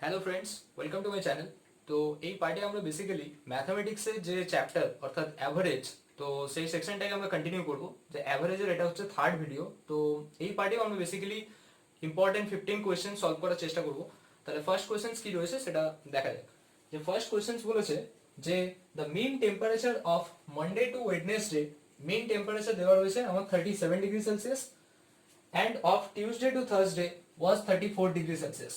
Hello friends, welcome to my channel. তো এই পার্টে আমরা বেসিক্যালি ম্যাথামেটিক্সের যে চ্যাপ্টার অর্থাৎ অ্যাভারেজ, তো সেই সেকশনটাকে আমরা কন্টিনিউ করবো। যে অ্যাভারেজের এটা হচ্ছে থার্ড ভিডিও। তো এই পার্টেও আমরা বেসিক্যালি ইম্পর্টেন্ট 15 কোয়েশ্চেন সলভ করার চেষ্টা করবো। তাহলে ফার্স্ট কোয়েশ্চেন কি রয়েছে সেটা দেখা যাক। যে ফার্স্ট কোয়েশ্চেন বলেছে যে the mean temperature of Monday to Wednesday, mean temperature দেওয়া রয়েছে আমার 37 degree Celsius, and of Tuesday to Thursday was 34 degrees Celsius.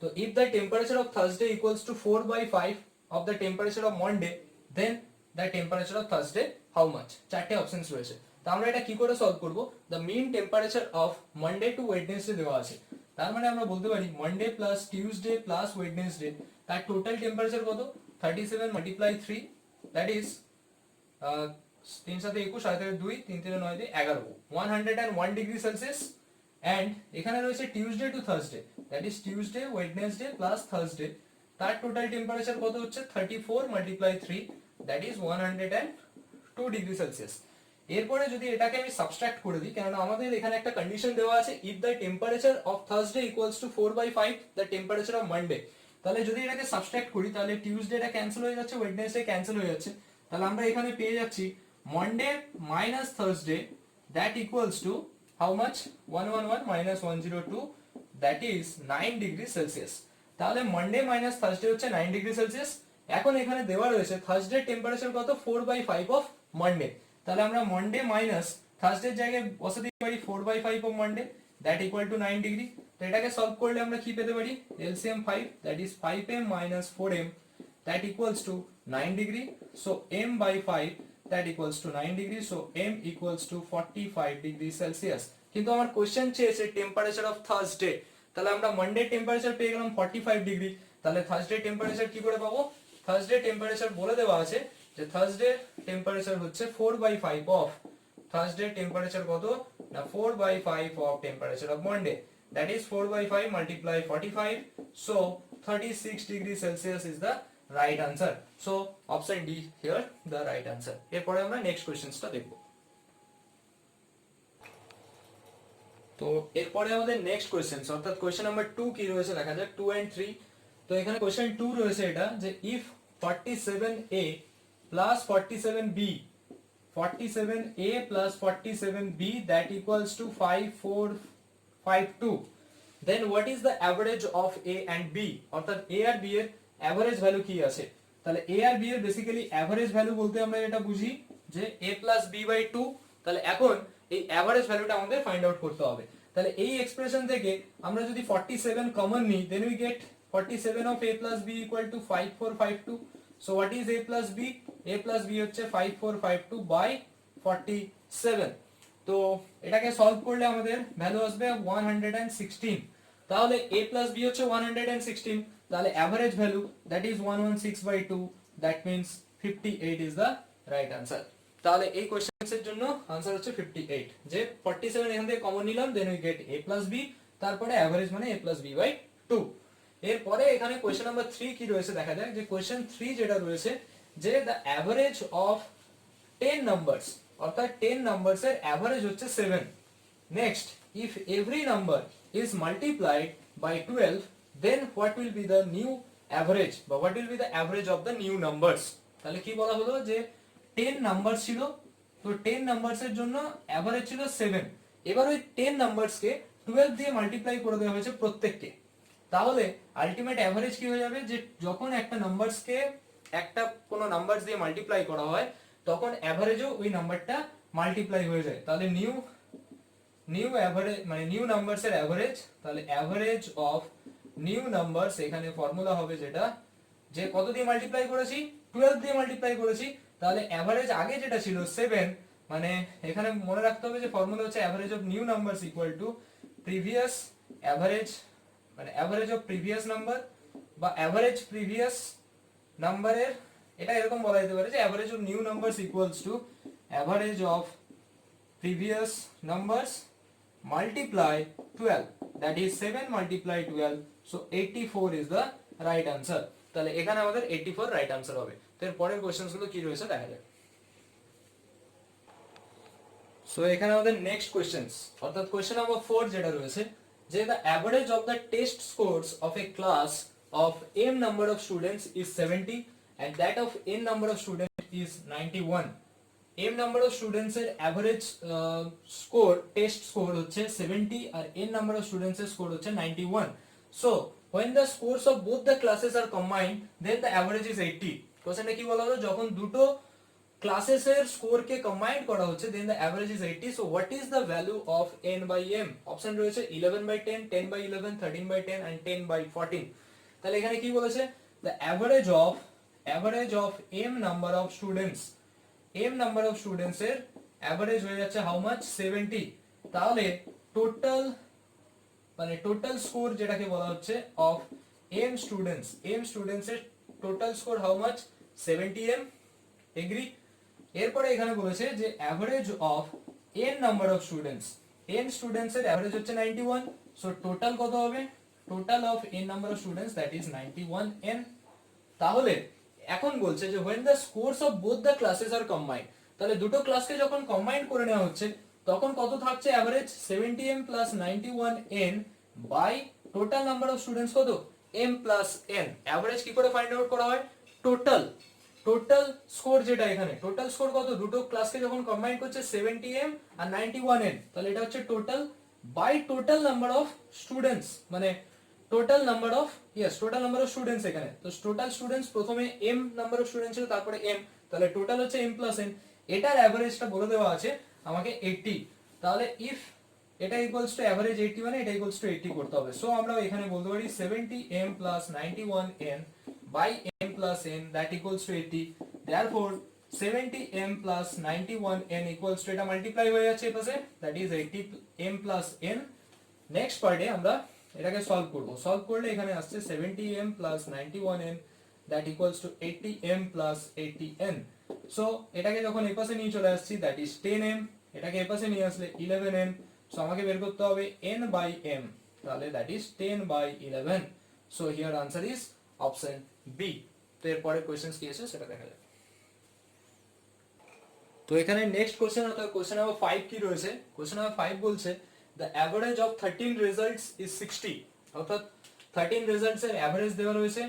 So if the temperature of Thursday equals to 4 by 5 of the temperature of Monday, then the temperature of Thursday how much? চারটে options রয়েছে। তো আমরা এটা কি করে solve করব? The mean temperature of Monday to Wednesday দেওয়া আছে। তার মানে আমরা বলতে পারি Monday plus Tuesday plus Wednesday তার টোটাল টেম্পারেচার কত? 37 multiply 3, that is 3 সাথে 21, 7 2, 3 3 9 দিয়ে 11, 101 ডিগ্রি সেলসিয়াস। এন্ড এখানে রয়েছে Tuesday two Thursday, that is Tuesday, Wednesday plus Thursday, তার টোটাল টেম্পারেচার কত হচ্ছে 34 multiply 3, that is 102 degree Celsius. এরপরে যদি এটাকে আমি সাবট্রাক্ট করে দিই, কারণ আমাদের এখানে একটা কন্ডিশন দেওয়া আছে, if the temperature of Thursday equals to 4 by 5 the temperature of Monday, তাহলে যদি এটাকে সাবট্রাক্ট করি তাহলে টিউসডেটা ক্যান্সেল হয়ে যাচ্ছে, ওয়েডনেসডে ক্যান্সেল হয়ে যাচ্ছে। তাহলে আমরা এখানে পেয়ে যাচ্ছি Monday minus Thursday, that equals to how much? 111 minus 102, that is 9 degree Celsius. তাহলে Monday minus Thursday হচ্ছে 9 degree Celsius। এখন এখানে দেওয়া রয়েছে Thursday টেম্পারেচার কত? 4 by 5 of Monday। তাহলে আমরা Monday minus Thursday জায়গায় বসাতে পারি 4 by 5 of Monday, that equal to 9 degree। তো এটাকে সলভ করলে আমরা কি পেতে পারি? LCM 5, that is 5m minus 4m, that equals to 9 degree. So m by 5, that equals to 9 degree, so m equals to 45 degree Celsius। কিন্তু আমার question চেয়েছে টেম্পারেচার অফ থার্সডে, তাহলে আমরা মানডে টেম্পারেচার পেয়ে গেলাম 45 ডিগ্রি, তাহলে থার্সডে টেম্পারেচার কি করে পাবো? থার্সডে টেম্পারেচার বলে দেওয়া আছে যে থার্সডে টেম্পারেচার হচ্ছে 4 by 5 অফ, থার্সডে টেম্পারেচার কত না 4 by 5 of temperature of Monday, that is 4 by 5 multiply 45, so 36 degree Celsius is the right answer. So option D here the right answer. এরপরে আমরা next কোশ্চেনটা দেখব। তো এরপরে আমাদের নেক্সট কোশ্চেন অর্থাৎ কোশ্চেন নাম্বার 2 কি রয়েছে দেখা যাক, 2 and 3। তো এখানে কোশ্চেন 2 রয়েছে এটা যে if 47a plus 47b, 47a plus 47b that equals to 5452, then what is the average of a and b? অর্থাৎ a আর b এর অ্যাভারেজ ভ্যালু কি আছে? তাহলে a আর b এর বেসিক্যালি অ্যাভারেজ ভ্যালু বলতে আমরা এটা বুঝি যে a plus b by 2। তাহলে এখন এই অ্যাভারেজ ভ্যালুটা আমাদের ফাইন্ড আউট করতে হবে। তাহলে এই এক্সপ্রেশন থেকে আমরা যদি 47 কমন নিই, then we get 47 of a plus b equal to 5452. So what is a plus b? a plus b হচ্ছে 5452 by 47। তো এটাকে সলভ করলে আমাদের ভ্যালু আসবে 116। তাহলে a plus b হচ্ছে 116, তাহলে average value that is 116 by 2, that means 58 is the right answer। তাহলে এই কোশ্চেনসের জন্য आंसर হচ্ছে 58। যে 47 এখান থেকে কমন নিলাম, then we get a plus b, তারপরে অ্যাভারেজ মানে a plus b by 2। এরপরে এখানে কোশ্চেন নাম্বার 3 কি রয়েছে দেখা যাক। যে কোশ্চেন 3 যেটা রয়েছে যে the average of 10 numbers, অর্থাৎ 10 নাম্বারস এর অ্যাভারেজ হচ্ছে 7। Next, if every number is multiplied by 12, then what will be the new average বা what will be the average of the new numbers? তাহলে কি বলা হলো যে 10 নাম্বার ছিল, তো 10 নাম্বারস এর জন্য অ্যাভারেজ ছিল 7। এবার ওই 10 নাম্বারস কে 12 দিয়ে মাল্টিপ্লাই করে দেওয়া হয়েছে প্রত্যেককে। তাহলে আলটিমেট অ্যাভারেজ কি হয়ে যাবে যে যখন একটা নাম্বারস কে একটা কোনো নাম্বারস দিয়ে মাল্টিপ্লাই করা হয় তখন অ্যাভারেজও ওই নাম্বারটা মাল্টিপ্লাই হয়ে যায়। তাহলে নিউ অ্যাভারেজ মানে নিউ নাম্বারস এর অ্যাভারেজ, তাহলে অ্যাভারেজ অফ নিউ নাম্বারস এখানে ফর্মুলা হবে যেটা যে কত দিয়ে মাল্টিপ্লাই করেছি, 12 দিয়ে মাল্টিপ্লাই করেছি। তাহলে অ্যাভারেজ আগে যেটা ছিল 7, মানে এখানে মনে রাখতে হবে যে ফর্মুলা হচ্ছে average of new numbers equal to previous average, মানে অ্যাভারেজ অফ প্রিভিয়াস নাম্বার বা অ্যাভারেজ প্রিভিয়াস নাম্বারের, এটা এরকম বলা যেতে পারে যে average of new numbers equals to average of previous numbers multiply 12, that is 7 multiply 12, so 84 is the right answer। তাহলে এখানে আমাদের 84 রাইট আনসার হবে। তো এর পরের কোশ্চেনস গুলো কি রয়েছে দেখা যাক। সো এখানে আমাদের নেক্সট কোশ্চেনস অর্থাৎ কোশ্চেন নাম্বার 4 যেটা রয়েছে যে the average of the test scores of a class of m number of students is 70 and that of n number of students is 91. m number of students এর average score test score হচ্ছে 70 আর n number of students এর score হচ্ছে 91. So when the scores of both the classes are combined then the average is 80. কোশ্চেনটা কি বলা হলো, যখন দুটো ক্লাসেস এর স্কোর কে কম্বাইন করা হচ্ছে then the average is 80. So what is the value of n by m? Option রয়েছে 11/10, 10/11, 13/10 এন্ড 10/14. তাহলে এখানে কি বলেছে, the average of m number of students, m number of students এর অ্যাভারেজ হয়ে যাচ্ছে হাউ মাচ 70. তাহলে টোটাল মানে টোটাল স্কোর যেটাকে বলা হচ্ছে অফ m স্টুডেন্টস এর total score how much 70m. Agree? এরপরে এখানে বলেছে যে average of n number of students, n students এর অ্যাভারেজ হচ্ছে 91. সো টোটাল কত হবে, total of n number of students that is 91n. তাহলে এখন বলছে যে when the scores of both the classes are combined, তাহলে দুটো ক্লাসকে যখন কম্বাইন করে নেওয়া হচ্ছে তখন কত থাকছে average 70m plus 91n by total number of students কত m প্লাস n. অ্যাভারেজ কি করে ফাইন্ড আউট করা হয়, টোটাল স্কোর যেটা এখানে টোটাল স্কোর কত, দুটো ক্লাসকে যখন কম্বাইন করছে 70m আর 91n, তাহলে এটা হচ্ছে total by total number of students, মানে টোটাল নাম্বার অফ স্টুডেন্টস এখানে। তো টোটাল স্টুডেন্টস প্রথমে m নাম্বার অফ স্টুডেন্টস ছিল তারপরে m, তাহলে টোটাল হচ্ছে m প্লাস n। এটার অ্যাভারেজটা বলে দেওয়া আছে আমাকে 80। তাহলে ইফ এটা ইকুয়ালস টু অ্যাভারেজ 80 মানে এটা ইকুয়ালস টু 80 করতে হবে। সো আমরা এখানে বলতে পারি 70m plus 91n by m plus n that equals to 80. Therefore 70m plus 91n equals to এটা মাল্টিপ্লাই হয়ে যাচ্ছে এই পাশে, that is 80m plus n. Next পার্টে আমরা এটাকে সলভ করব। সলভ করলে এখানে আসছে 70m plus 91n that equals to 80m plus 80n. So এটাকে যখন এই পাশে নিয়ে চলে আসছি that is 10m, এটাকে এই পাশে নিয়ে আসলে 11n. সো আমাকে বের করতে হবে n by m, তাহলে that is 10 by 11. So here answer is option B. তো এরপরে কোশ্চেন কি আছে সেটা দেখা যাবে। তো এখানে নেক্সট কোশ্চেন অর্থাৎ কোশ্চেন নাম্বার 5 কি রয়েছে, কোশ্চেন নাম্বার 5 বলছে the average of 13 results is 60, অর্থাৎ 13 রেজাল্টস এর এভারেজ দেওয়া রয়েছে।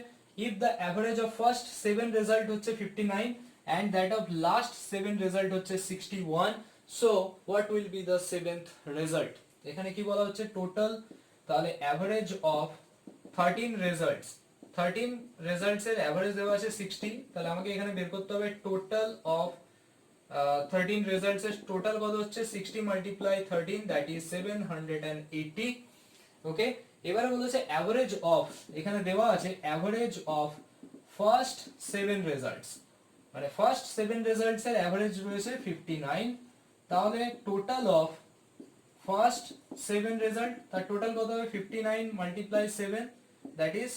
if the average of first 7 result হচ্ছে 59 and that of last 7 result হচ্ছে 61, so what will be the 7th result? এখানে কি বলা হচ্ছে টোটাল, তাহলে average of 13 রেজাল্টস এর এভারেজ দেওয়া আছে 60, তাহলে আমাকে এখানে বের করতে হবে টোটাল অফ 13 রেজাল্টস এর টোটাল কত হচ্ছে 60 মাল্টিপ্লাই 13 দ্যাট ইজ 780। ওকে, এবারে বলেছে অ্যাভারেজ অফ, এখানে দেওয়া আছে অ্যাভারেজ অফ ফার্স্ট 7 রেজাল্টস, মানে ফার্স্ট 7 রেজাল্টস এর এভারেজ রয়েছে 59, তাহলে টোটাল অফ ফার্স্ট 7 রেজাল্ট তার টোটাল কত হবে 59 মাল্টিপ্লাই 7 দ্যাট ইজ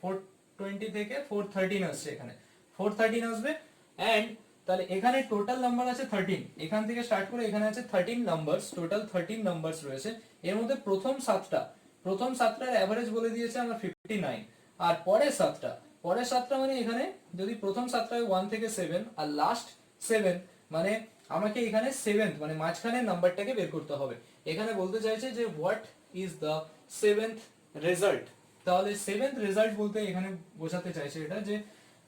420 থেকে 413 আসছে, এখানে 413 আসবে। এন্ড তাহলে এখানে টোটাল নাম্বার আছে 13, এখান থেকে স্টার্ট করে এখানে আছে 13 নাম্বারস, টোটাল 13 নাম্বারস রয়েছে। এর মধ্যে প্রথম সাতটার এভারেজ বলে দিয়েছে আমরা 59, আর পরের সাতটা মানে এখানে যদি প্রথম সাতটায় 1 থেকে 7 আর লাস্ট 7 মানে আমাকে এখানে 7th মানে মাঝখানের নাম্বারটাকে বের করতে হবে। এখানে বলতে চাইছে যে what is the 7th result, তাহলে 7th রেজাল্ট বলতে এখানে বোঝাতে চাইছে এটা যে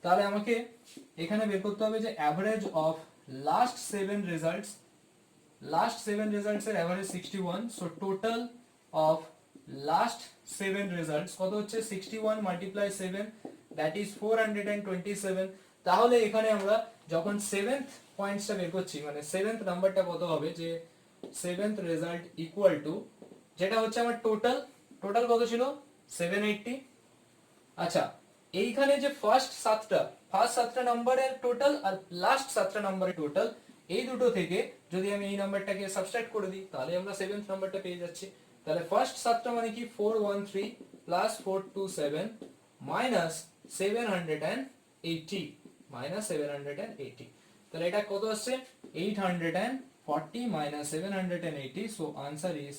তাহলে আমাকে এখানে বের করতে হবে যে অ্যাভারেজ অফ লাস্ট 7 রেজাল্টস এর average 61, so total of last 7 results কত হচ্ছে 61 মাল্টিপ্লাই 7 দ্যাট ইজ 427। তাহলে এখানে আমরা যখন 7th পয়েন্টসটা বের করছি মানে 7th নাম্বারটা কত হবে, যে 7th রেজাল্ট ইকুয়াল টু যেটা হচ্ছে আমার টোটাল কত ছিল 780। আচ্ছা, এইখানে যে ফার্স্ট সাতটা নাম্বারের টোটাল আর লাস্ট 7টা নাম্বারের টোটাল, এই দুটো থেকে যদি আমি এই নাম্বারটাকে সাবট্রাক্ট করে দিই তাহলে আমরা 7th নাম্বারটা পেয়ে যাচ্ছি। তাহলে ফার্স্ট 7টা মানে কি 413 প্লাস 427 মাইনাস 780 তাহলে এটা কত আসছে 840 মাইনাস 780, সো আনসার ইজ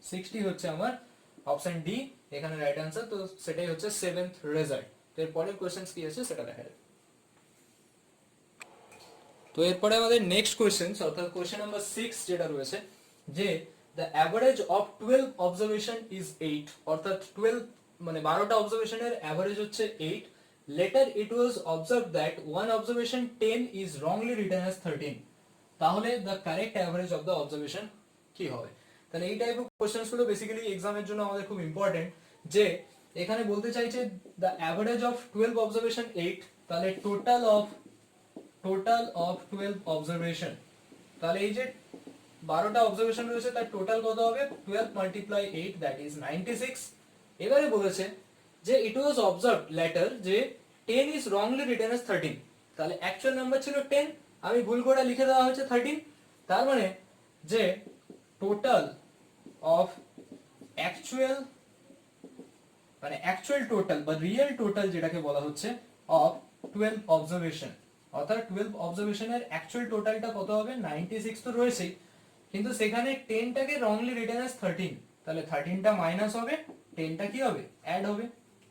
60 হচ্ছে আমার অপশন ডি এখানে রাইট আনসার। তো সেটাই হচ্ছে 7th রেজাল্ট। তো এর পরের কোশ্চেন কি আছে সেটা দেখা যাবে। তো এরপরে আমাদের নেক্সট কোশ্চেন অর্থাৎ কোশ্চেন নাম্বার 6 যেটা রয়েছে যে the average of 12 observation is 8, অর্থাৎ 12 মানে 12টা অবজারভেশনের অ্যাভারেজ হচ্ছে 8. Letter it was observe that one observation 10 is wrongly written as 13. তাহলে the correct average of the observation কি হবে? তাহলে এই টাইপ অফ কোশ্চেন্স গুলো বেসিক্যালি এক্সামের জন্য আমাদের খুব ইম্পর্টেন্ট। যে এখানে বলতে চাইছে দ্য অ্যাভারেজ অফ 12 অবজারভেশন 8, তাহলে টোটাল অফ 12 অবজারভেশন, তাহলে এই যে 12টা অবজারভেশন রয়েছে তার টোটাল কত হবে? 12 মাল্টিপ্লাই 8 দ্যাট ইজ 96. এবারে বলেছে যে ইট ওয়াজ অবজার্ভড লেটার যে 10 ইজ রংলি রিটেন অ্যাজ 13, তাহলে অ্যাকচুয়াল নাম্বার ছিল 10, আমি ভুল করে লিখে দেওয়া হয়েছে 13. তার মানে যে টোটাল অফ অ্যাকচুয়াল টোটাল বা রিয়েল টোটাল যেটাকে বলা হচ্ছে অফ 12 অবজারভেশন, অর্থাৎ 12 অবজারভেশনের অ্যাকচুয়াল টোটালটা কত হবে? 96 তো রয়েছেই, কিন্তু সেখানে 10টাকে রংলি রিটেন অ্যাজ 13, তাহলে 13টা মাইনাস হবে, 10টা কি হবে? অ্যাড হবে।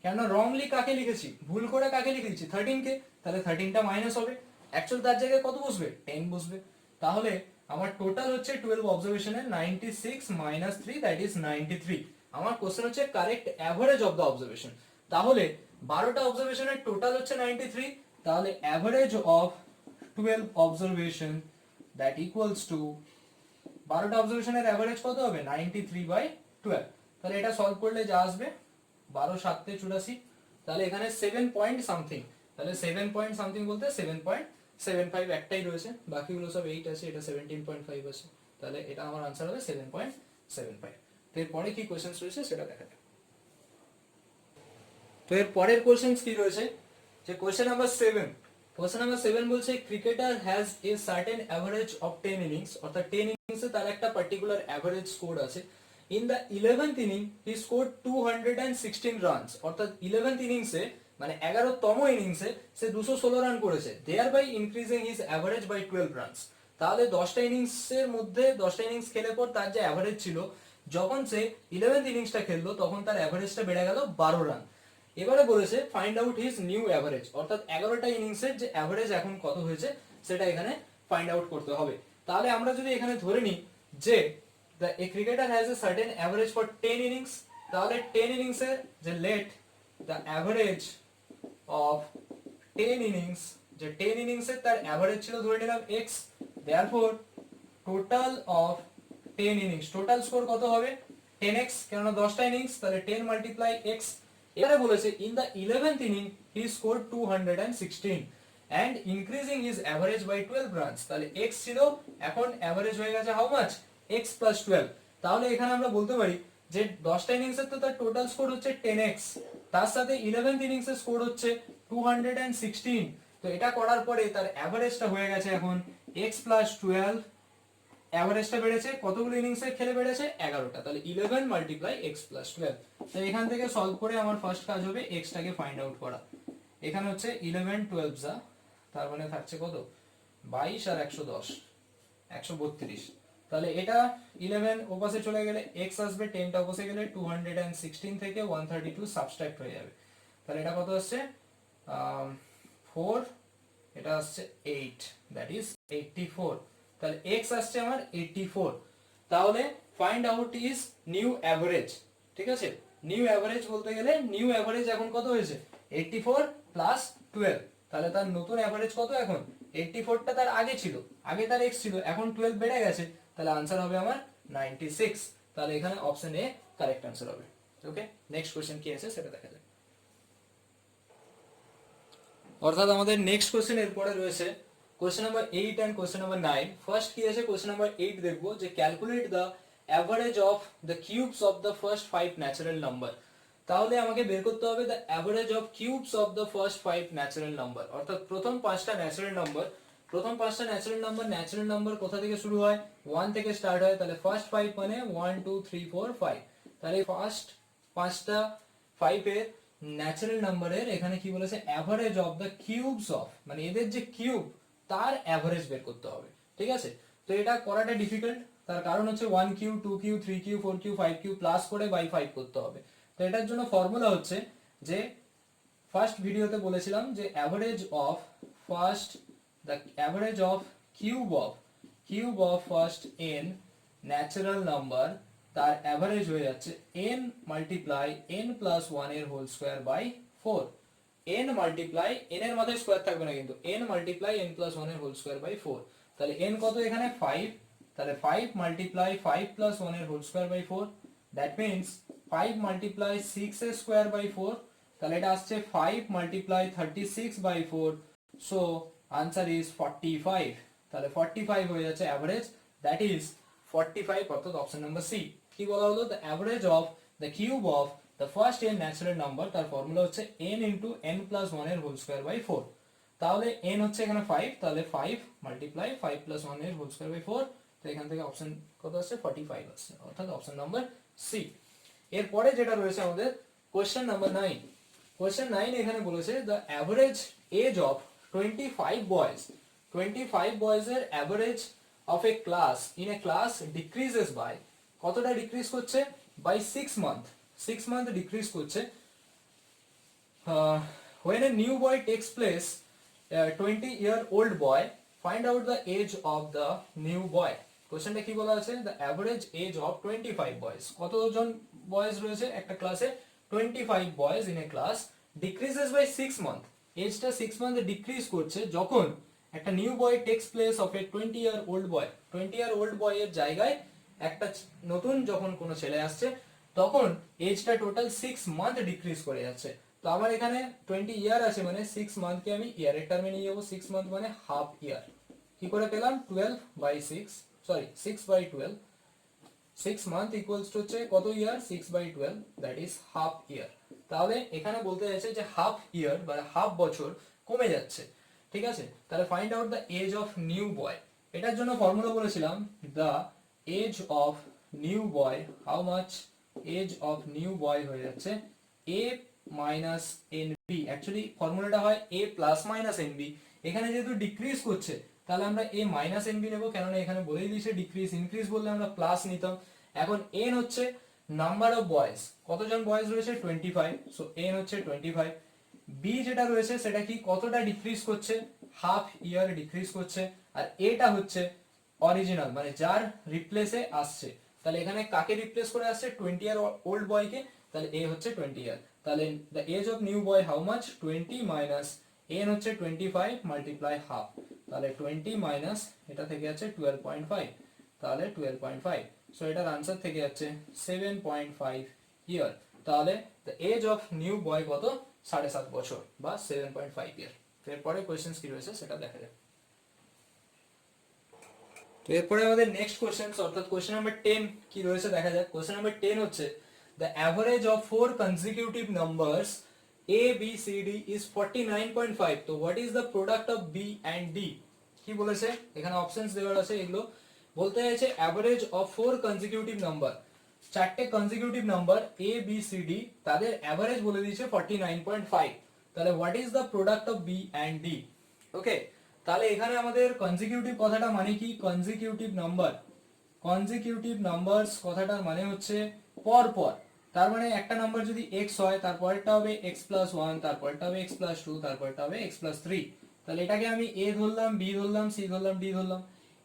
কেন রংলি কাকে লিখেছি? ভুল করে কাকে লিখেছি? 13 কে, তাহলে 13টা মাইনাস হবে, অ্যাকচুয়াল তার জায়গায় কত বসবে? 10 বসবে। তাহলে আমার টোটাল হচ্ছে 12 অবজারভেশনের 96 মাইনাস 3 দ্যাট ইজ 93. আমার কোশ্চেন হচ্ছে correct average of the observation. তাহলে 12টা অবজারভেশনের টোটাল হচ্ছে 93, তাহলে average of 12 observation that equals to 12টা অবজারভেশনের অ্যাভারেজ কত হবে? 93/12. তাহলে এটা সলভ করলে যা আসবে 12 7 84, তাহলে এখানে 7 পয়েন্ট সামথিং, তাহলে 7 পয়েন্ট সামথিং বলতে 7.75 একটাই রয়েছে, বাকিগুলো সব 8 আছে, এটা 17.5 আছে, তাহলে এটা আমার আনসার হবে 7.75. তো এরপরে কি কোশ্চেন্স রয়েছে সেটা দেখা যাক। তো এর পরের কোশ্চেন্স কি রয়েছে? যে কোশ্চেন নাম্বার 7, কোশ্চেন নাম্বার 7 বলছে cricketer has a certain average of 10 innings, অর্থাৎ 10 ইনিংসে তার একটা পার্টিকুলার অ্যাভারেজ স্কোর আছে। In the 11th inning he scored 216 runs, অর্থাৎ 11th ইনিংসে মানে 11তম ইনিংসে সে 216 রান করেছে, there by increasing his average by 12 runs. তাহলে 10টা ইনিংসের মধ্যে 10টা ইনিংস খেলে পর তার যে অ্যাভারেজ ছিল, যখন সে 11th ইনিংসটা খেললো তখন তার অ্যাভারেজটা বেড়ে গেল 12 রান। এবারে বলেছে find out his new average, অর্থাৎ 11টা ইনিংসের যে অ্যাভারেজ এখন কত হয়েছে সেটা এখানে ফাইন্ড আউট করতে হবে। তাহলে আমরা যদি এখানে ধরে নিই যে a cricketer has a certain average for 10 innings, তাহলে 10 ইনিংসের যে let the average of 10 innings, যে 10 ইনিংসের তার অ্যাভারেজ ছিল ধরে নিলাম x, therefore total of 10 innings, total score কত হবে? 10x, কেননা 10টা ইনিংস, তাহলে 10 মাল্টিপ্লাই x। এবারে বলেছে in the 11th inning he scored 216 and increasing his average by 12 runs, তাহলে x ছিল, এখন অ্যাভারেজ হয়ে গেছে হাউ মাচ? x plus 12. তাহলে এখানে আমরা বলতে পারি যে 10টা ইনিংসের তো তার টোটাল স্কোর হচ্ছে 10x, তার সাথে 11th ইনিংসের স্কোর হচ্ছে 216, তো এটা করার পরে তার অ্যাভারেজটা হয়ে গেছে এখন x plus 12, অ্যাভারেজটা বেড়েছে, কতগুলো ইনিংসে খেলে বেড়েছে? 11টা, তাহলে 11 মাল্টিপ্লাই x plus 12. তো এখান থেকে সলভ করে আমার ফার্স্ট কাজ হবে x টাকে ফাইন্ড আউট করা। এখানে হচ্ছে 11 12 যা, তার মানে থাকছে কত? 22 আর 110, 132। তাহলে এটা 11 ওপাশে চলে গেলে x আসবে, 10টা ওপাশে গেলে 216 থেকে 132 সাবট্রাক্ট হয়ে যাবে, তাহলে এটা কত আসছে? 4, এটা আসছে 8, দ্যাট ইজ 84, তাহলে x আসছে আমার 84। তাহলে find out is new average, ঠিক আছে? নিউ অ্যাভারেজ বলতে গেলে নিউ অ্যাভারেজ এখন কত হয়েছে? 84 প্লাস 12, তাহলে তার নতুন অ্যাভারেজ কত এখন? 84টা তার আগে ছিল, আগে তার x ছিল, এখন 12 বেড়ে গেছে, তাহলে আনসার হবে আমার 96। তাহলে এখানে অপশন এ কারেক্ট আনসার হবে। ওকে, নেক্সট কোশ্চেন কি আছে সেটা দেখা যাক। অর্থাৎ আমাদের নেক্সট কোশ্চেন এরপরে রয়েছে question number 8 and question number 9। First কি আছে? কোশ্চেন নাম্বার 8 দেখবো যে calculate the average of the cubes of the first 5 natural number. তাহলে আমাকে বের করতে হবে the average of cubes of the first 5 natural number, অর্থাৎ প্রথম 5টা ন্যাচারাল নাম্বার। প্রথম 5টা ন্যাচারাল নাম্বার কোথা থেকে শুরু হয়? 1 থেকে স্টার্ট হয়, তাহলে ফার্স্ট 5 মানে 1 2 3 4 5, তাহলে ফার্স্ট 5টা 5 এর ন্যাচারাল নাম্বারের এখানে কি বলেছে? Average of the cubes of, মানে এদের যে কিউব তার অ্যাভারেজ বের করতে হবে, ঠিক আছে? তো এটা করাটা ডিফিকাল্ট, তার কারণ হচ্ছে 1 cube 2 cube 3 cube 4 cube 5 cube plus করে বাই 5 করতে হবে। তো এটার জন্য ফর্মুলা হচ্ছে যে ফার্স্ট ভিডিওতে বলেছিলাম যে average of first, the average of cube of first n natural number তার অ্যাভারেজ হয়ে যাচ্ছে n মাল্টিপ্লাই n প্লাস 1 এর whole square by 4। n multiply n এর মাথায় স্কয়ার থাকবে না কিন্তু n মাল্টিপ্লাই n প্লাস 1 এর হোল স্কয়ার বাই 4। তাহলে n কত এখানে 5, তাহলে 5 মাল্টিপ্লাই 5 প্লাস 1 এর whole square by 4, that means 5 multiply 6 এর স্কয়ার বাই 4, তাহলে এটা আসছে 5 multiply 36 by 4, so answer is 45। তাহলে 45 হয়ে যাচ্ছে অ্যাভারেজ, দ্যাট ইজ 45, অর্থাৎ অপশন নাম্বার সি। কি বলা হলো, the average of the cube of the first n natural number, তার ফর্মুলা হচ্ছে n ইনটু n প্লাস 1 এর হোল স্কয়ার বাই 4। তাহলে n হচ্ছে এখানে 5, তাহলে 5 মাল্টিপ্লাই 5 প্লাস 1 এর হোল স্কয়ার বাই 4, তো এখান থেকে অপশন কত আসছে 45 আসছে, অর্থাৎ অপশন নাম্বার সি। এরপরে যেটা রয়েছে আমাদের কোশ্চেন নাম্বার 9। কোশ্চেন 9 এখানে বলেছে the average age of 25 boys, 25 বয়েজের average of a class in a class decreases by, কতটা ডিক্রিজ করছে, বাই 6 মান্থ, 6 মান্থ ডিক্রিজ করছে। when a new boy takes place, a 20-year-old boy, find out the age of the new boy। কোশ্চেনটা কি বলা আছে, the average age of 25 boys, কতজন boys রয়েছে একটা ক্লাসে, 25 boys in a class, decreases by 6 month, এজটা 6 মান্থ ডিক্রিজ করছে যখন একটা new boy takes place of a 20-year-old boy, 20-year-old বয়ের জায়গায় একটা নতুন যখন কোনো ছেলে আসছে তখন এজটা টোটাল 6 মান্থ ডিক্রিজ করে যাচ্ছে। তো আমার এখানে 20 ইয়ার আছে মানে 6 মান্থকে আমি ইয়ারের টার্মে নিয়ে যাবো, 6 মান্থ মানে হাফ ইয়ার। কি করে পেলাম, 12 by 6, sorry 6 by 12, 6 month equals to হচ্ছে কত year, 6 by 12, that is half year. তাহলে এখানে বলতে যাচ্ছে যে হাফ ইয়ার বা হাফ বছর কমে যাচ্ছে, ঠিক আছে। তাহলে find out the age of new boy, এটার জন্য ফর্মুলা বলেছিলাম the age of new boy, how much age of new boy হয়ে যাচ্ছে a মাইনাস এনবি, অ্যাকচুয়ালি ফর্মুলাটা হয় a প্লাস মাইনাস এনবি। এখানে যেহেতু ডিক্রিজ করছে তাহলে আমরা a মাইনাস এনবি নেবো, কেননা এখানে বলেই দিয়েছে ডিক্রিজ, ইনক্রিজ বললে আমরা প্লাস নিতাম। এখন n হচ্ছে নাম্বার অফ বয়েজ, কতজন বয়েজ রয়েছে 25, সো n হচ্ছে 25। b যেটা রয়েছে সেটা কি, কতটা ডিক্রিজ করছে, হাফ ইয়ার ডিক্রিজ করছে। আর এটা হচ্ছে অরিজিনাল মানে যার রিপ্লেসে আসছে, তাহলে এখানে কাকে রিপ্লেস করে আসছে, 20-year-old বয়কে, তাহলে a হচ্ছে 20 ইয়ার। তাহলে the age of new boy how much, 20 minus n হচ্ছে 25 মাল্টিপ্লাই হাফ, তাহলে 20 মাইনাস এটা থেকে যাচ্ছে 12.5, তাহলে 12.5, সো এটার আনসার থেকে যাচ্ছে 7.5 ইয়ার। তাহলে দ্য এজ অফ নিউ বয় কত, 7.5 বছর বা 7.5 ইয়ার। এরপরে কোয়েশ্চেন্স কি রয়েছে সেটা দেখা যাক। তো এরপরে আমাদের নেক্সট কোশ্চেন অর্থাৎ কোশ্চেন নাম্বার 10 কি রয়েছে দেখা যাক। কোশ্চেন নাম্বার 10 হচ্ছে the average of 4 consecutive numbers a b c d is 49.5, তো what is the product of b and d। কি বলেছে এখানে অপশনস দেওয়া আছে, এগুলো বলতে চাইছে অ্যাভারেজ অফ 4 কনজিকিউটিভ নাম্বার, চারটে consecutive number a b c d, তাদের অ্যাভারেজ বলে দিয়েছে 49.5, তাহলে what is the product of b and d। ওকে, তাহলে এখানে আমাদের কনজিকিউটিভ কথাটা মানে কি, কনজিকিউটিভ নাম্বার, কনজিকিউটিভ নাম্বারস কথাটার মানে হচ্ছে পর পর, তার মানে একটা নাম্বার যদি x হয় তারপরেরটা হবে x প্লাস 1, তারপরেরটা হবে x প্লাস 2, তারপরেরটা হবে x প্লাস 3, তাহলে এটাকে আমি a ধরলাম, b ধরলাম, c ধরলাম, d ধরলাম।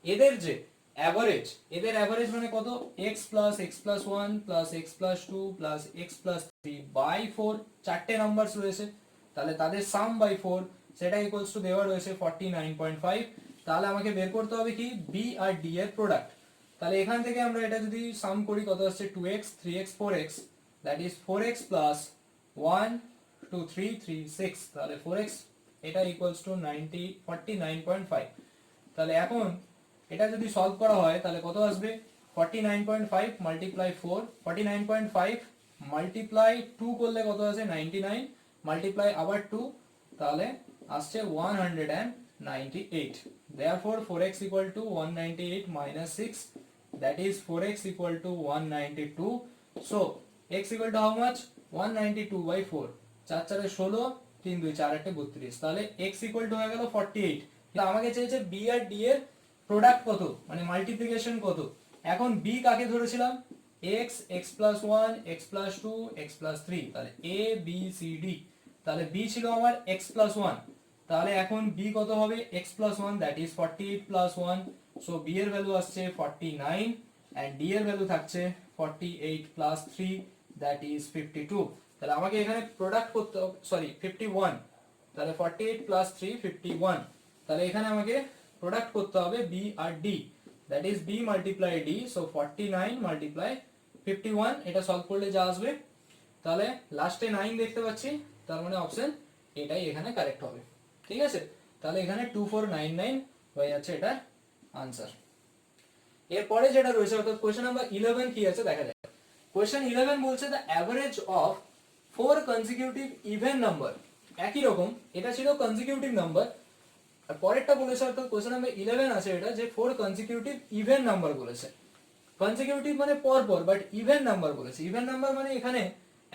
এদের যে অ্যাভারেজ, এদের অ্যাভারেজ মানে কত, x plus 1 plus x plus 2 plus x plus 3 by 4, চারটে নাম্বারস রয়েছে, তাহলে তাদের সাম বাই 4, সেটা ইকুয়ালস টু দেওয়া রয়েছে 49.5। তাহলে আমাকে বের করতে হবে কি b আর d এর প্রোডাক্ট। তাহলে এখান থেকে আমরা এটা যদি সাম করি কত আসছে, 2x 3x 4x, that is 4x plus 1 2 3 3 6, তাহলে 4x এটা ইকুয়ালস টু 49.5। তাহলে এখন এটা যদি সলভ করা হয় তাহলে কত আসবে, 49.5 মাল্টিপ্লাই 4, 49.5 মাল্টিপ্লাই 2 করলে কত আসে 99, মাল্টিপ্লাই আবার 2, তাহলে আসছে 198। therefore 4x equal to 198 minus 6, that is 4x equal to 192, so x equal to how much, 192 by 4, 4 4 16, 3 2 4 8 32, তাহলে x equal to হয়ে গেল 48। তাহলে আমাকে চেয়েছে b আর d এর প্রোডাক্ট কত, মানে মাল্টিপ্লিকেশন কত। এখন b কাকে ধরেছিলাম, x x plus 1 x plus 2 x plus 3, তাহলে a b c d, তাহলে b ছিল আমার x plus 1, তাহলে এখন b কত হবে, x plus 1, that is 48 plus 1, so b এর ভ্যালু আসছে 49, অ্যান্ড ডি এর ভ্যালু থাকছে 48 প্লাস 3 দ্যাট ইজ 52। তাহলে আমাকে এখানে প্রোডাক্ট করতে হবে, সরি 51, তাহলে 48 প্লাস 3 51, তাহলে এখানে আমাকে প্রোডাক্ট করতে হবে বি আর D, that is B multiply D, so 49 multiply 51, এটা সলভ করলে যা আসবে, তাহলে লাস্টে 9 দেখতে পাচ্ছি, তার মানে অপশন এটাই এখানে কারেক্ট হবে। ঠিক আছে, তাহলে এখানে 2499 হয়ে যাচ্ছে এটা আনসার। এরপরে যেটা রয়েছে অর্থাৎ কোশ্চেন নাম্বার 11 কি আছে দেখা যায়। কোশ্চেন 11 বলছে the average of 4 consecutive even number, একই রকম এটা ছিল কনজিকিউটিভ নাম্বার, আর পরেরটা বলেছে অর্থাৎ কোশ্চেন নাম্বার 11 আছে এটা যে 4 কনজিকিউটিভ ইভেন নাম্বার বলেছে। কনজিকিউটিভ মানে পর পর, বাট ইভেন নাম্বার বলেছে। ইভেন নাম্বার মানে এখানে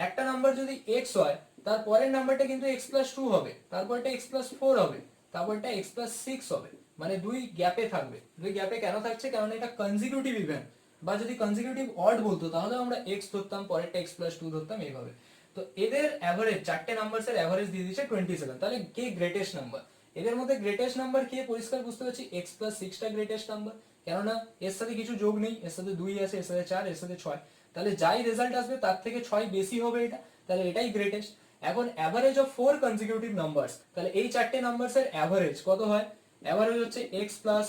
একটা নাম্বার যদি x হয় তার পরের নাম্বারটা কিন্তু x প্লাস 2 হবে, তারপরটা x প্লাস 4 হবে, তারপরটা x প্লাস 6 হবে, মানে দুই গ্যাপে থাকবে। দুই গ্যাপে কেন থাকছে, কারণ এটা কনজিকিউটিভ ইভেন, বা যদি কনজিকিউটিভ অড বলতো তাহলে আমরা x ধরতাম, পরেরটা x প্লাস 2 ধরতাম এইভাবে। তো এদের অ্যাভারেজ চারটে নাম্বারসের অ্যাভারেজ দিয়ে দিয়েছে 27। তাহলে কে গ্রেটেস্ট নাম্বার, এদের মধ্যে গ্রেটেস্ট নাম্বার কে পরিষ্কার বুঝতে পারছি, x প্লাস 6টা গ্রেটেস্ট নাম্বার, কেননা এর সাথে কিছু যোগ নেই, এর সাথে 2 আছে, এর সাথে 4, এর সাথে 6, তাহলে যাই রেজাল্ট আসবে তার থেকে 6 বেশি হবে এটা, তাহলে এটাই গ্রেটেস্ট। এখন অ্যাভারেজ অফ 4 কনজিকিউটিভ নাম্বারস, তাহলে এই চারটে নাম্বারসের অ্যাভারেজ কত হয়, অ্যাভারেজ হচ্ছে x প্লাস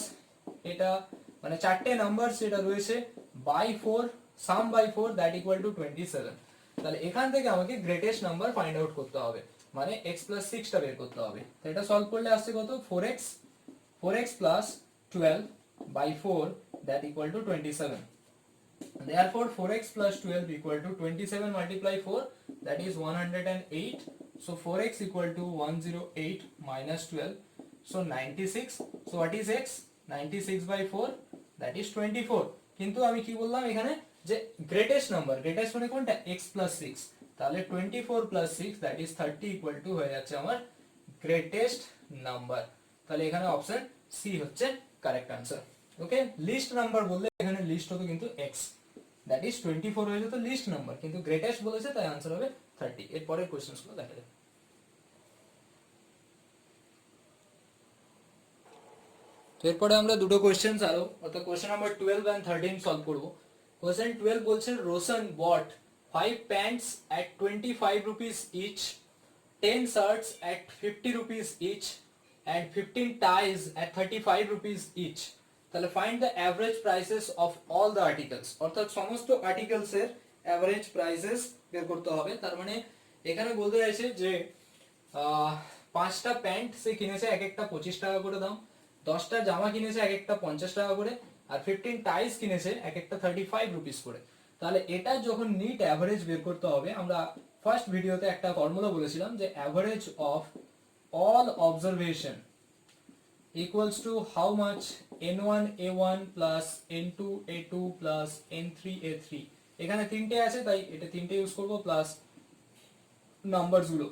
এটা মানে চারটে নাম্বারস যেটা রয়েছে by 4, sum by 4 that equal to 27। তাহলে এখান থেকে আমাকে গ্রেটেস্ট নাম্বার ফাইন্ড আউট করতে হবে, মানে x প্লাস 6টা বের করতে হবে। তো এটা সলভ করলে আসছে কত, 4x plus 12 by 4 that equal to 27. Therefore 4x plus 12 equal to 27 multiply 4 that is 108. So 4x equal to 108 minus 12, so 96. So what is x, 96 by 4 that is 24. কিন্তু আমি কি বললাম এখানে যে গ্রেটেস্ট নাম্বার, গ্রেটেস্ট মানে কোনটা, x plus 6, তাহলে 24 plus 6 that is 30 equal to হয়ে যাচ্ছে আমার গ্রেটেস্ট নাম্বার। তাহলে এখানে অপশন সি হচ্ছে কারেক্ট আনসার। ওকে, লিস্ট নাম্বার বললে এখানে লিস্ট হতো কিন্তু x, দ্যাট ইজ 24 হয়ে যেত লিস্ট নাম্বার, কিন্তু গ্রেটেস্ট বলেছে তাই আনসার হবে 30। এর পরের কোশ্চেনগুলো দেখা যাক। তো এরপরে আমরা দুটো কোশ্চেন আরো অর্থাৎ কোশ্চেন নাম্বার 12 and 13 সলভ করব। কোশ্চেন 12 বলছে রোশন বট 5 pants at 25 rupees each, 10 shirts at 50 rupees each and 15 ties at 35 rupees each. তাহলে find the average prices of all the articles, অর্থাৎ সমস্ত আর্টিকেলস এর অ্যাভারেজ প্রাইসেস বের করতে হবে। তার মানে এখানে বলতে চাইছে যে 5টা প্যান্ট সে কিনেছে এক একটা 25 টাকা করে দাম, 10টা জামা কিনেছে এক একটা 50 টাকা করে, আর 15 টাইস কিনেছে এক একটা 35 রুপিস করে। তাহলে এটা যখন নিট অ্যাভারেজ বের করতে হবে, আমরা ফার্স্ট ভিডিওতে একটা ফর্মুলা বলেছিলাম যে average of all observation equals to how much n1 a1 plus n2 a2 plus n3 a3, এখানে তিনটে আছে তাই এটা তিনটে ইউজ করব, প্লাস নাম্বারস গুলো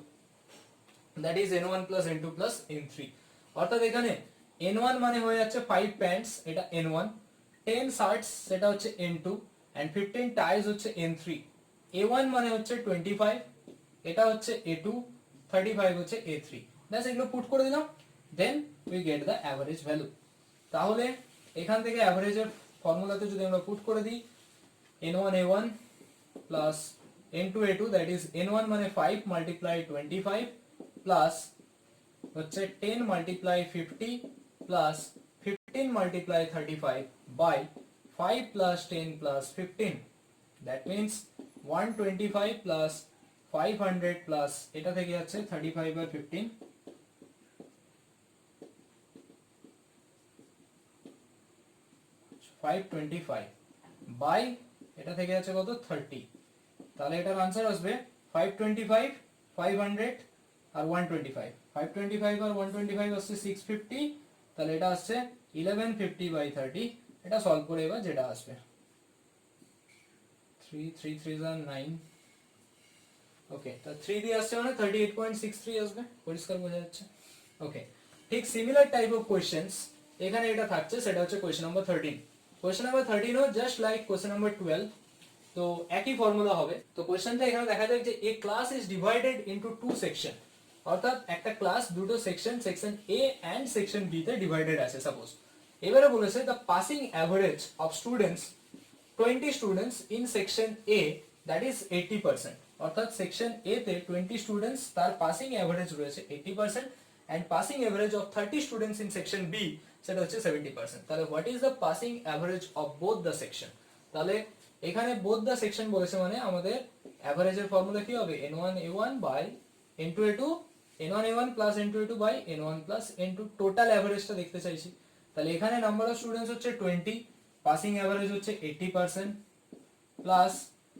that is n1 plus n2 plus n3। অর্থাৎ এখানে n1 মানে হয়ে যাচ্ছে 5 প্যান্টস, এটা n1, 10 শার্টস সেটা হচ্ছে n2 and 15 টাইস হচ্ছে n3, a1 মানে হচ্ছে 25, এটা হচ্ছে a2, 35 হচ্ছে a3। ব্যাস এগুলো পুট করে দিলাম, then we get the average value. তাহলে এখান থেকে অ্যাভারেজের ফর্মুলাতে যদি আমরা পুট করে দিই n1 a1 plus n2 a2 that is n1 মানে 5 মাল্টিপ্লাই 25 প্লাস হচ্ছে 10 multiply 50 plus 15 multiply 35 by 5 plus 10 plus 15, that means 125 plus 500 plus এটা থেকে যাচ্ছে 35 বাই 15, 525 বাই এটা থেকে যাচ্ছে কত 30, তাহলে এটার आंसर আসবে 525 500 আর 125, 525 আর 125 আসছে 650, তাহলে এটা আসছে 1150 বাই 30। এটা সলভ করে এবার যেটা আসবে 3 3 3 9, ওকে, তো 3 দিয়ে আসছে মানে 38.63 আসবে, পরিষ্কার বোঝা যাচ্ছে। ওকে, ঠিক সিমিলার টাইপ অফ কোশ্চেনস এখানে এটা থাকছে, সেটা হচ্ছে কোশ্চেন নাম্বার 13। কোশ্চেন নাম্বার 13 ও জাস্ট লাইক কোশ্চেন নাম্বার 12, তো একই ফর্মুলা হবে। তো কোশ্চেনটা এখানে দেখা যায় যে a class is divided into two section, অর্থাৎ একটা ক্লাস দুটো section, section A and section B তে ডিভাইডেড আছে সাপোজ। এবারে বলেছে the passing average of students 20 students in section A that is 80%, অর্থাৎ সেকশন এ তে 20 স্টুডেন্টস তার পাসিং এভারেজ রয়েছে 80% and passing average of 30 students in section B সেটা হচ্ছে 70%। তাহলে what is the passing average of both the section? তাহলে এখানে both the section বলেছে মানে আমাদের এভারেজের ফর্মুলা কি হবে? n1a1 by n2a2, n1a1 plus n2a2 by n1 plus n2, total এভারেজটা দেখতে চাইছি। তাহলে এখানে নাম্বার অফ স্টুডেন্টস হচ্ছে 20, পাসিং এভারেজ হচ্ছে 80%, প্লাস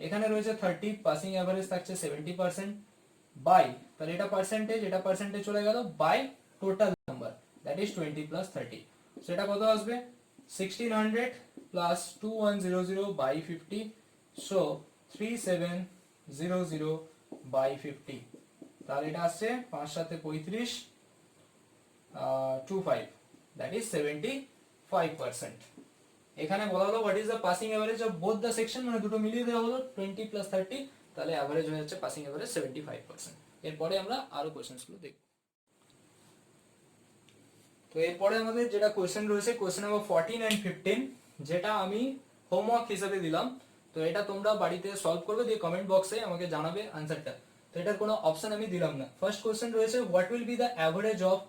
এখানে রয়েছে 30, পাসিং এভারেজ থাকছে 70%, বাই, তাহলে এটা পার্সেন্টেজ চলে গেল, by total number that is 20 plus 30, সেটা কত আসবে? 1600 প্লাস 2100 বাই 50, সো 3700 বাই 50, তাহলে এটা আসছে 5 7 35 25, দ্যাট ইজ 75%। এখানে বলা হলো what is the passing average of both the section, মানে দুটো মিলিয়ে দেওয়া হলো 20 প্লাস 30, তাহলে এভারেজ হয়ে যাচ্ছে পাসিং এভারেজ 75%। এরপরে আমরা আরো কোশ্চেনস গুলো দেখব। তো এরপরে আমাদের যেটা কোশ্চেন রয়েছে কোশ্চেন নাম্বার 14 এন্ড 15, যেটা আমি হোমওয়ার্ক হিসেবে দিলাম। তো এটা তোমরা বাড়িতে সলভ করবে, দিয়ে কমেন্ট বক্সে আমাকে জানাবে আনসারটা। তো এটার কোনো অপশন আমি দিলাম না। ফার্স্ট কোশ্চেন রয়েছে what will be the average of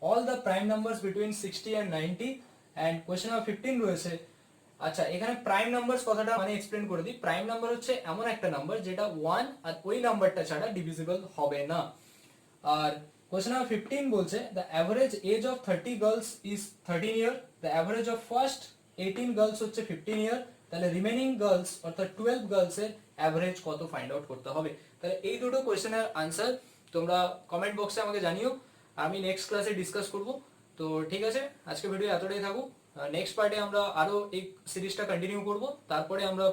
all the prime numbers between 60 and 90, and question number 15 রয়েছে, আচ্ছা এখানে প্রাইম নাম্বারস কথাটা মানে এক্সপ্লেন করে দিই। প্রাইম নাম্বার হচ্ছে এমন একটা নাম্বার যেটা 1 আর ওই নাম্বারটা ছাড়া ডিভিজিবল হবে না। আর কোশ্চেন নাম্বার 15 বলছে the average age of 30 girls is 13 year, the average of first 18 girls হচ্ছে 15 ইয়ার, তাহলে রিমেনিং গার্লস অর্থাৎ 12 গার্লস এর অ্যাভারেজ কত ফাইন্ড আউট করতে হবে। তাহলে এই দুটো কোশ্চেনের আনসার তোমরা কমেন্ট বক্সে আমাকে জানিও, আমি নেক্সট ক্লাসে ডিসকাস করব। তো ঠিক আছে, আজকে ভিডিও এতটাই থাকুক। নেক্সট পার্টে আমরা আরো এই সিরিজটা কন্টিনিউ করব, তারপরে আমরা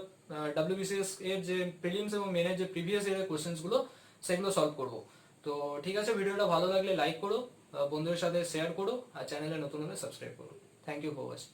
ডব্লিউবিসিএস এর যে প্রিলিমস এবং মেনের যে প্রিভিয়াস ইয়ারের কোশ্চেন্স গুলো সেগুলো সলভ করব। তো ঠিক আছে, ভিডিওটা ভালো লাগলে লাইক করো, বন্ধুদের সাথে শেয়ার করো, আর চ্যানেলে নতুন হলে সাবস্ক্রাইব করো। Thank you for watching.